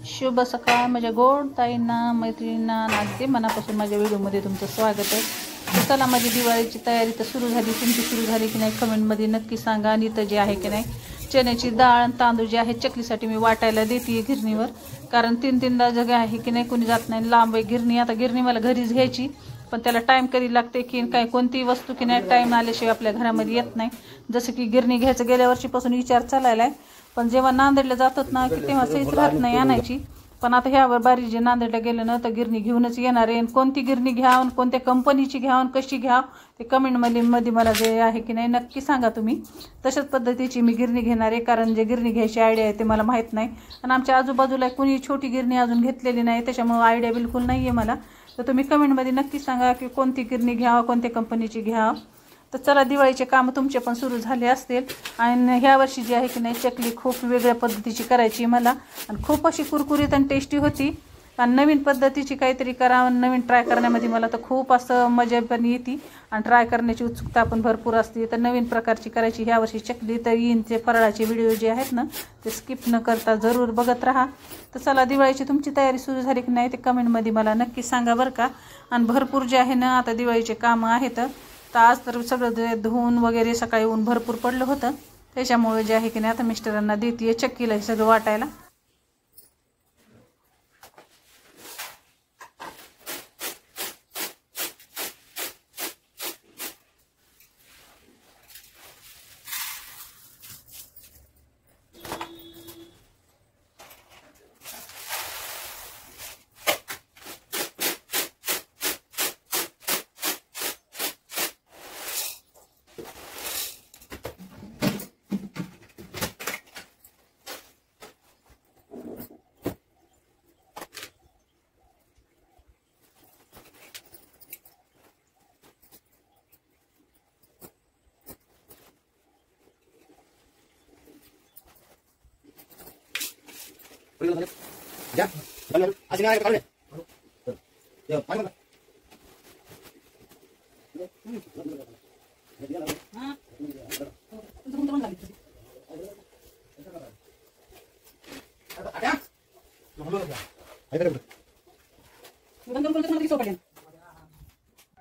शुभ सकाळ माझ्या गोड ताईंना, मैत्रिणींना अगदी मनापासून माझ्या व्हिडिओमध्ये तुमचं स्वागत आहे। तर चला, माझी दिवाळीची तयारी तर सुरू झाली, तुमची सुरू झाली की नाही कमेंटमध्ये नक्की सांगा। आणि इथं जे आहे की नाही चण्याची डाळ आणि तांदूळ जे आहे चकलीसाठी मी वाटायला देते गिरणीवर, कारण 3-3दा जग आहे की नाही कोणी जात नाही, लांब आहे गिरणी। आता गिरणी मला घरीच घ्यायची, पण त्याला टाईम कधी लागते की काय कोणती वस्तू की नाही टाईम आल्याशिवाय आपल्या घरामध्ये येत नाही। जसं की गिरणी घ्यायचं गेल्या वर्षीपासून विचार चाललाय, पण जेव्हा नांदेडला जातात ना की तेव्हा सहीच राहत नाही आणायची। पण आता ह्यावर बारी जे नांदेडला गेलं ना तर गिरणी घेऊनच येणार आहे। कोणती गिरणी घ्यावं, कोणत्या कंपनीची घ्यावं, कशी घ्यावं ते कमेंटमध्ये मला जे आहे की नाही नक्की सांगा तुम्ही। तशाच पद्धतीची मी गिरणी घेणार आहे, कारण जे गिरणी घ्यायची आयडिया आहे ते मला माहीत नाही, आणि आमच्या आजूबाजूला कोणी छोटी गिरणी अजून घेतलेली नाही, त्याच्यामुळे आयडिया बिलकुल नाही आहे मला। तर तुम्ही कमेंटमध्ये नक्की सांगा की कोणती गिरणी घ्यावं, कोणत्या कंपनीची घ्यावं। तर चला, दिवाळीचे काम तुमचे पण सुरू झाले असतील, आणि ह्या वर्षी जी आहे की नाही चकली खूप वेगळ्या पद्धतीची करायची मला, आणि खूप अशी कुरकुरीत आणि टेस्टी होती। आणि नवीन पद्धतीची काहीतरी करावं, नवीन ट्राय करण्यामध्ये मला तर खूप असं मजा पण येते, आणि ट्राय करण्याची उत्सुकता पण भरपूर असते। तर नवीन प्रकारची करायची ह्या वर्षी चकली, तर येईन ते फराळाचे व्हिडिओ जे आहेत ना ते स्किप न करता जरूर बघत राहा। तर चला, दिवाळीची तुमची तयारी सुरू झाली की नाही ते कमेंटमध्ये मला नक्की सांगा बरं का। आणि भरपूर जे आहे ना आता दिवाळीचे कामं आहेत, तर आज तर सगळं धुवून वगैरे सकाळी ऊन भरपूर पडलं होतं, त्याच्यामुळे जे आहे की नाही आता मिस्टरांना देते चक्कीला हे सगळं वाटायला। Ya, vale, así nada que cable. Ya, vale.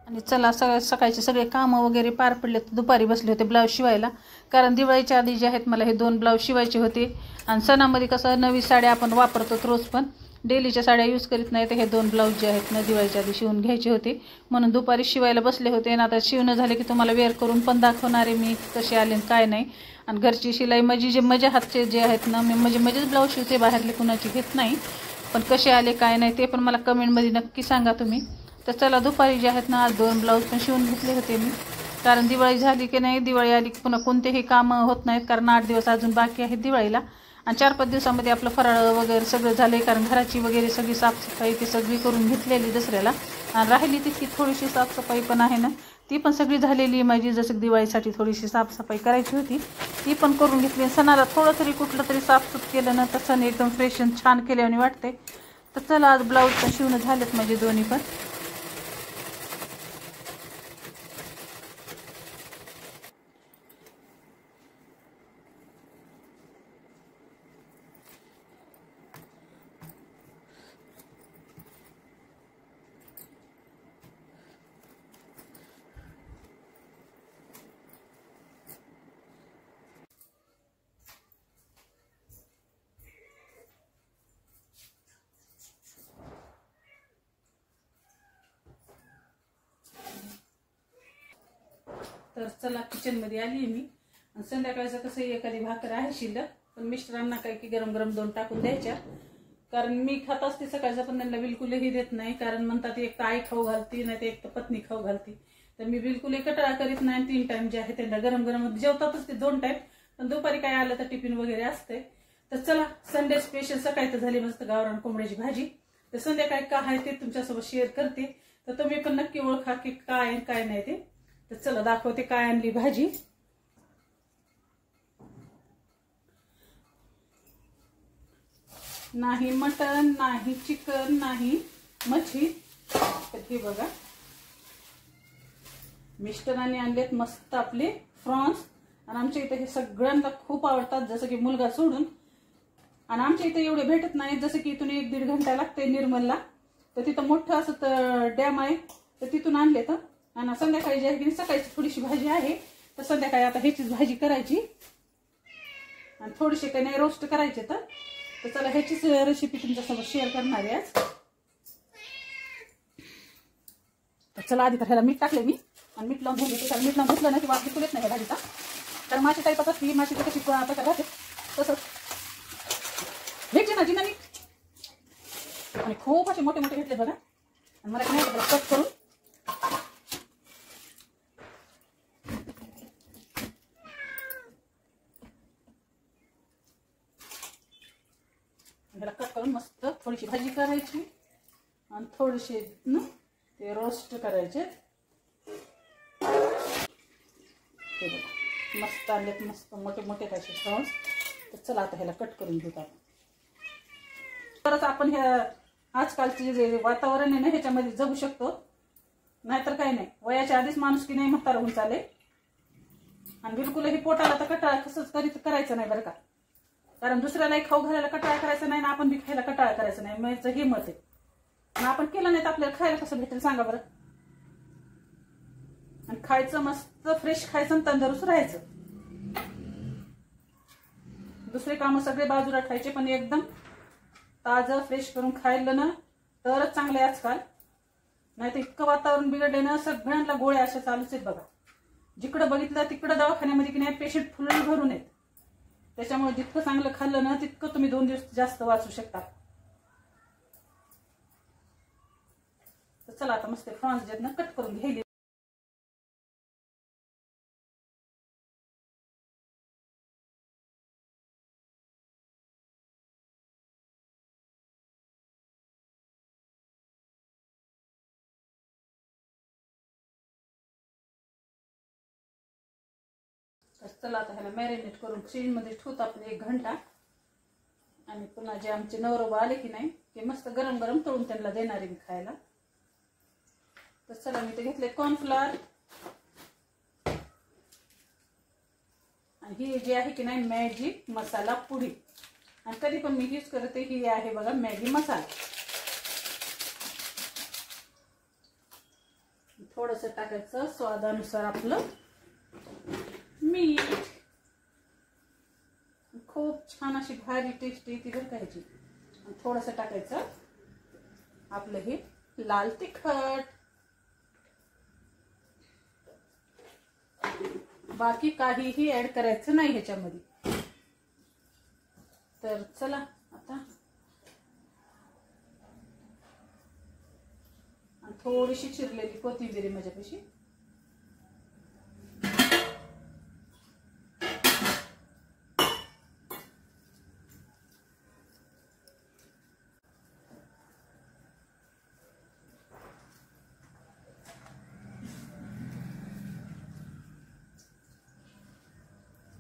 आणि चला, सकाळचे सगळे कामं वगैरे पार पडले, तर दुपारी बसले होते ब्लाऊज शिवायला, कारण दिवाळीच्या आधी जे आहेत मला हे 2 ब्लाऊज शिवायचे होते। आणि सणामध्ये कसं नवी साड्या आपण वापरतो रोज, पण डेलीच्या साड्या यूज करीत नाही, तर हे 2 ब्लाऊज जे आहेत ना दिवाळीच्या आधी शिवून घ्यायचे होते, म्हणून दुपारी शिवायला बसले होते। आणि आता शिवणं झाले की तुम्हाला वेअर करून पण दाखवणार आहे मी कसे आले काय नाही। आणि घरची शिलाई माझ्या हातचे जे आहेत ना मी माझेच ब्लाऊज शिवते, बाहेरले कुणाची घेत नाही, पण कसे आले काय नाही ते पण मला कमेंटमध्ये नक्की सांगा तुम्ही। तर चला, दुपारी जे आहेत ना आज 2 ब्लाऊज पण शिवून घेतले होते मी, कारण दिवाळी झाली की नाही, दिवाळी आली की पुन्हा कोणतेही कामं होत नाहीत, कारण 8 दिवस अजून बाकी आहेत दिवाळीला। आणि 4-5 दिवसामध्ये आपलं फराळ वगैरे सगळं झालं आहे, कारण घराची वगैरे सगळी साफसफाई ती सगळी करून घेतलेली दसऱ्याला, आणि राहिली तितकी थोडीशी साफसफाई पण आहे ना ती पण सगळी झालेली माझी। जसं दिवाळीसाठी थोडीशी साफसफाई करायची होती ती पण करून घेतली। सणाला थोडं तरी कुठलं तरी साफसूफ केलं ना तर सण एकदम फ्रेश आणि छान केल्याने वाटते। तर चला, आज ब्लाऊज पण शिवणं झालेत माझे दोन्ही पण। तर चला, किचनमध्ये आली मी, आणि संध्याकाळचं कसं एखादी भाकर आहे शिल्लक, पण मिस्टरांना काय की गरम गरम 2 टाकून द्यायच्या, कारण मी खात असते सकाळचं, पण त्यांना बिलकुलही देत नाही, कारण म्हणतात एक तर आई खाऊ घालती नाही तर एक तर पत्नी खाऊ घालती। तर मी बिलकुल कटाळा करीत नाही, 3 टाइम जे आहे त्यांना गरम गरम जेवतातच ते 2 टाइम, पण दुपारी काय आलं तर टिफिन वगैरे असते। तर चला, संडे स्पेशल सकाळी तर झाली मस्त गावरान कोंबड्याची भाजी, तर संध्याकाळी काय आहे ते तुमच्यासोबत शेअर करते, तर तुम्ही पण नक्की ओळखा की काय काय नाही ते। तर चला, दाखवते काय आणली भाजी। नाही मटन, नाही चिकन, नाही मच्छी, तर हे बघा मिस्टरांनी आणलेत मस्त आपले फ्रॉन्स, आणि आमच्या इथे हे सगळ्यांना खूप आवडतात, जसं की मुलगा सोडून। आणि आमच्या इथे एवढे भेटत नाहीत, जसं की इथून 1-1.5 घंटा लागते निर्मलला. तर तिथं मोठं असं डॅम आहे, तर तिथून आणले. तर आणि संध्याकाळी जे आहे की सकाळी थोडीशी भाजी आहे, तर संध्याकाळी आता ह्याचीच भाजी करायची आणि थोडीशी काही नाही रोस्ट करायचे. तर चला ह्याचीच रेसिपी तुमच्यासोबत शेअर करणार आहे आज. तर चला आधी तर ह्याला मीठ टाकले मी आणि मीठ लावून घेतलं. त्याला मीठ लावून घेतलं ना की वास बिलकुल येत नाही भाजीचा. तर माशी टाईप आता ही माशी कशी प्रकार राहते तसंच घ्यायची ना जिना मीठ. आणि खूप असे मोठे मोठे घेतले बघा. आणि मला नाही कट करून ह्याला कट करून मस्त थोडीशी भाजी करायची आणि थोडेसे ते रोस्ट करायचे. ते बघा मस्त आलेत, मस्त मोठे मोठे असे फ्रॉन्स. तर चला आता ह्याला कट करून घेऊ आपण. तरच आपण ह्या आजकालचे जे वातावरण आहे ना ह्याच्यामध्ये जगू शकतो, नाहीतर काही नाही. वयाच्या आधीच माणूस की नाही म्हातारा होऊन चाले. आणि बिलकुलही पोटाला तर कटाळा कसंच करायचं नाही बरं का. कारण दुसऱ्यालाही खाऊ घालायला कटाळा करायचा नाही ना आपण बी खायला कटाळा करायचं नाही. माझं हे मत आहे. आणि आपण केलं नाही तर आपल्याला खायला कसं भेटेल सांगा बरं. आणि खायचं मस्त फ्रेश खायचं आणि तंदुरुस्त राहायचं. दुसरे कामं सगळे बाजूला खायचे, पण एकदम ताजं फ्रेश करून खायला ना तरच चांगलं आहे आजकाल. नाही तर इतकं वातावरण बिघडले ना, सगळ्यांना गोळ्या अशा चालूच आहेत बघा. जिकडं बघितलं तिकडं दवाखान्यामध्ये की नाही पेशंट फुल भरून आहेत. त्याच्यामुळे जितकं चांगलं खाल्लं ना तितकं तुम्ही 2 दिवस जास्त वाचू शकता. तर चला आता मस्त फ्रॉन्स जे ना कट करून घ्यायले. तर चला आता ह्याला मॅरिनेट करून फ्रीजमध्ये ठेवतो आपण 1 घंटा. आणि पुन्हा जे आमचे नवरोबा आले की नाही ते मस्त गरम गरम तळून त्यांना देणार आहे मी खायला. तर चला मी ते घेतले कॉर्नफ्लॉवर. आणि ही जी आहे की नाही मॅगी मसाला पुडी. आणि कधी पण मी यूज करते ही आहे बघा मॅगी मसाला. थोडंसं टाकायचं स्वादानुसार आपलं मीठ. खूप छान अशी भारी टेस्ट येते बरं करायची. थोडंसं टाकायचं आपलं हे लाल तिखट. बाकी काहीही ऍड करायचं नाही ह्याच्यामध्ये. तर चला आता थोडीशी चिरलेली कोथिंबीर माझ्यापाशी.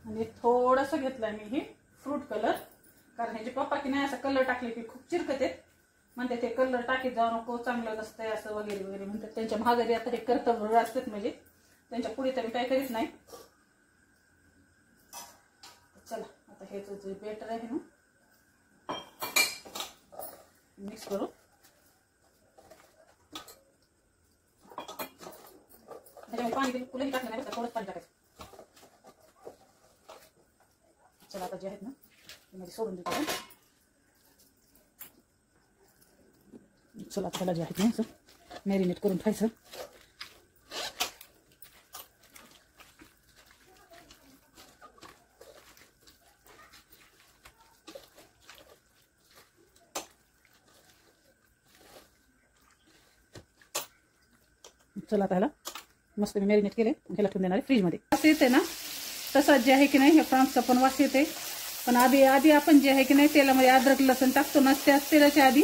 आणि थोडंसं घेतलंय मी हे फ्रूट कलर. कारण ह्याचे पप्पा की नाही असं कलर टाकले की खूप चिरकत आहेत. म्हणते ते कलर टाकीत जाऊ नको चांगलं नसतंय असं वगैरे वगैरे म्हणतात. त्यांच्या महागारी आता हे कर्तव्य असतात म्हणजे त्यांच्या पुढे तर मी काय करीत नाही. चला आता हे जे बेटर आहे ना मिक्स करू. त्याच्यामध्ये पाणी बिलकुलही टाकलं नाही, थोडंच पाणी टाकायचं. चला आता जे आहेत ना मध्ये सोडून देतो. चला त्याला जे आहेत ना असं मॅरिनेट करून खायचं. चला आता ह्याला मस्त मी मॅरिनेट केले. ह्याला ठेवून देणार आहे फ्रीजमध्ये. असं येते ना तसाच जे आहे की नाही हे फ्रॉन्सचा पण वास येते. पण आधी आपण जे आहे की नाही तेलामध्ये अद्रक लसूण टाकतो ना त्याच तेलाच्या आधी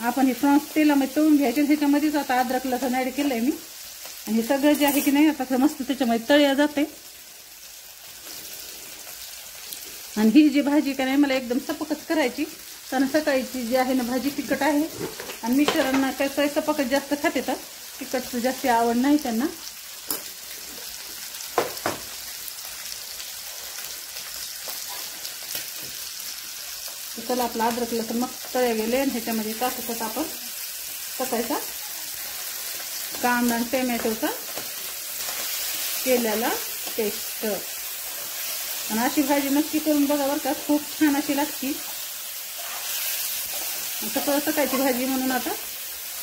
आपण हे फ्रॉन्स तेलामध्ये तळून घ्यायचे. ह्याच्यामध्येच आता अद्रक लसूण ऍड केलंय मी. आणि हे सगळं जे आहे की नाही आता मस्त त्याच्यामध्ये तळल्या जाते. आणि ही जी भाजी का नाही मला एकदम सपकच करायची. कारण सकाळीची जी आहे ना भाजी तिखट आहे आणि मिस्टरांना काय सपकच जास्त खाते तर तिखटचं जास्त आवड नाही त्यांना. चला आपला अद्रक लसूण मस्त तळे गेले आणि ह्याच्यामध्ये टाकत आपण टाकायचा कांदा आणि टोमॅटोचा केलेला पेस्ट. आणि अशी भाजी नक्की करून बघा बरं का, खूप छान अशी लागती. सकाळ सकाळची भाजी म्हणून आता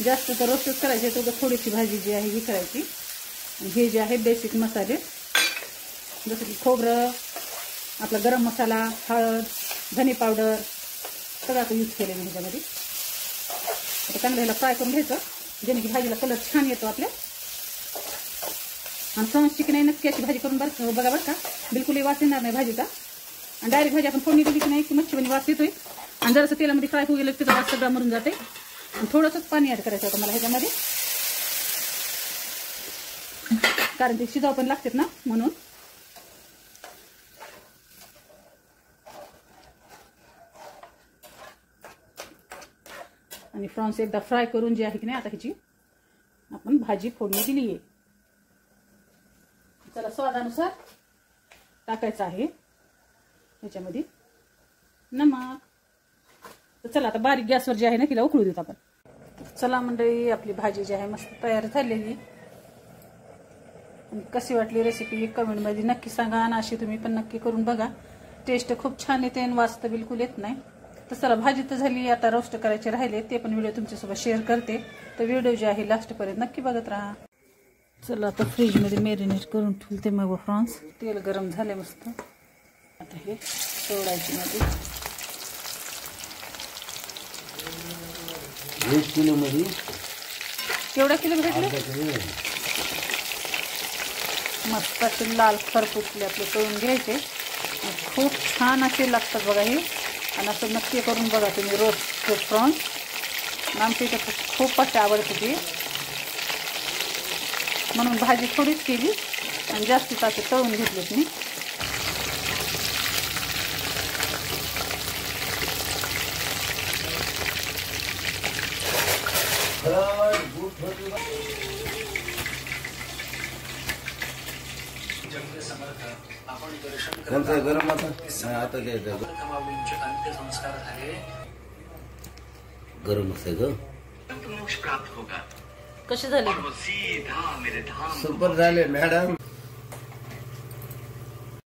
जास्त तर रोस्टच करायची, तर थोडीशी भाजी जी आहे ही करायची. हे जे आहे बेसिक मसाले जसं की खोबरं, आपला गरम मसाला, हळद, धने पावडर सगळं आता यूज केले मी ह्याच्यामध्ये. आता चांगलं ह्याला फ्राय करून घ्यायचं जेणे की भाजीला कलर छान येतो आपल्या. आणि फ्रान्सची की नाही नक्की अशी भाजी करून बघा बरं का, बिलकुलही वास येणार नाही भाजीचा. आणि डायरेक्ट भाजी आपण फोडणी दिली की नाही की मच्छीमध्ये वास येतोय. आणि जरासं तेलामध्ये फ्राय होऊ गेलं तिथं वास सगळा मरून जाते. आणि थोडंसंच पाणी ॲड करायचं होतं मला ह्याच्यामध्ये, कारण ते शिजाव पण लागतात ना म्हणून. आणि फ्रान्स एकदा फ्राय करून जी आहे की नाही आता ह्याची आपण भाजी फोडणी दिली आहे. चला स्वादानुसार टाकायचं आहे ह्याच्यामध्ये नमक. तर चला आता बारीक गॅसवर जी आहे ना तिला उकळू देतो आपण. चला मंडळी, आपली भाजी जी आहे मस्त तयार झालेली. कशी वाटली रेसिपी कमेंटमध्ये नक्की सांगा. आणि अशी तुम्ही पण नक्की करून बघा, टेस्ट खूप छान येते आणि वास तर बिलकुल येत नाही. तर चला भाजी तर झाली, आता रोस्ट करायचे राहिले ते पण व्हिडिओ तुमच्यासोबत शेअर करते. तर व्हिडिओ जे आहे लास्टपर्यंत नक्की बघत राहा. चला आता फ्रीजमध्ये मॅरिनेट करून ठेवते मग फ्रान्स. तेल गरम झाले मस्त. आता हे सोडायचे मध्ये 1 किलो मध्ये केवढा किलो भेटले मस्त असे लाल खरपूसले आपले तळून घ्यायचे. खूप छान असे लागतात बघा हे. आणि असं नक्की करून बघा तुम्ही रोस्ट फ्रान्स. आमच्या इथे खूप असे आवडते ती, म्हणून भाजी थोडीच केली आणि जास्तीत असे तळून घेतलेत मी. कोणता गरम आता आता घ्यायचं गरम आहे ग. कसे झाले? सुपर झाले मॅडम.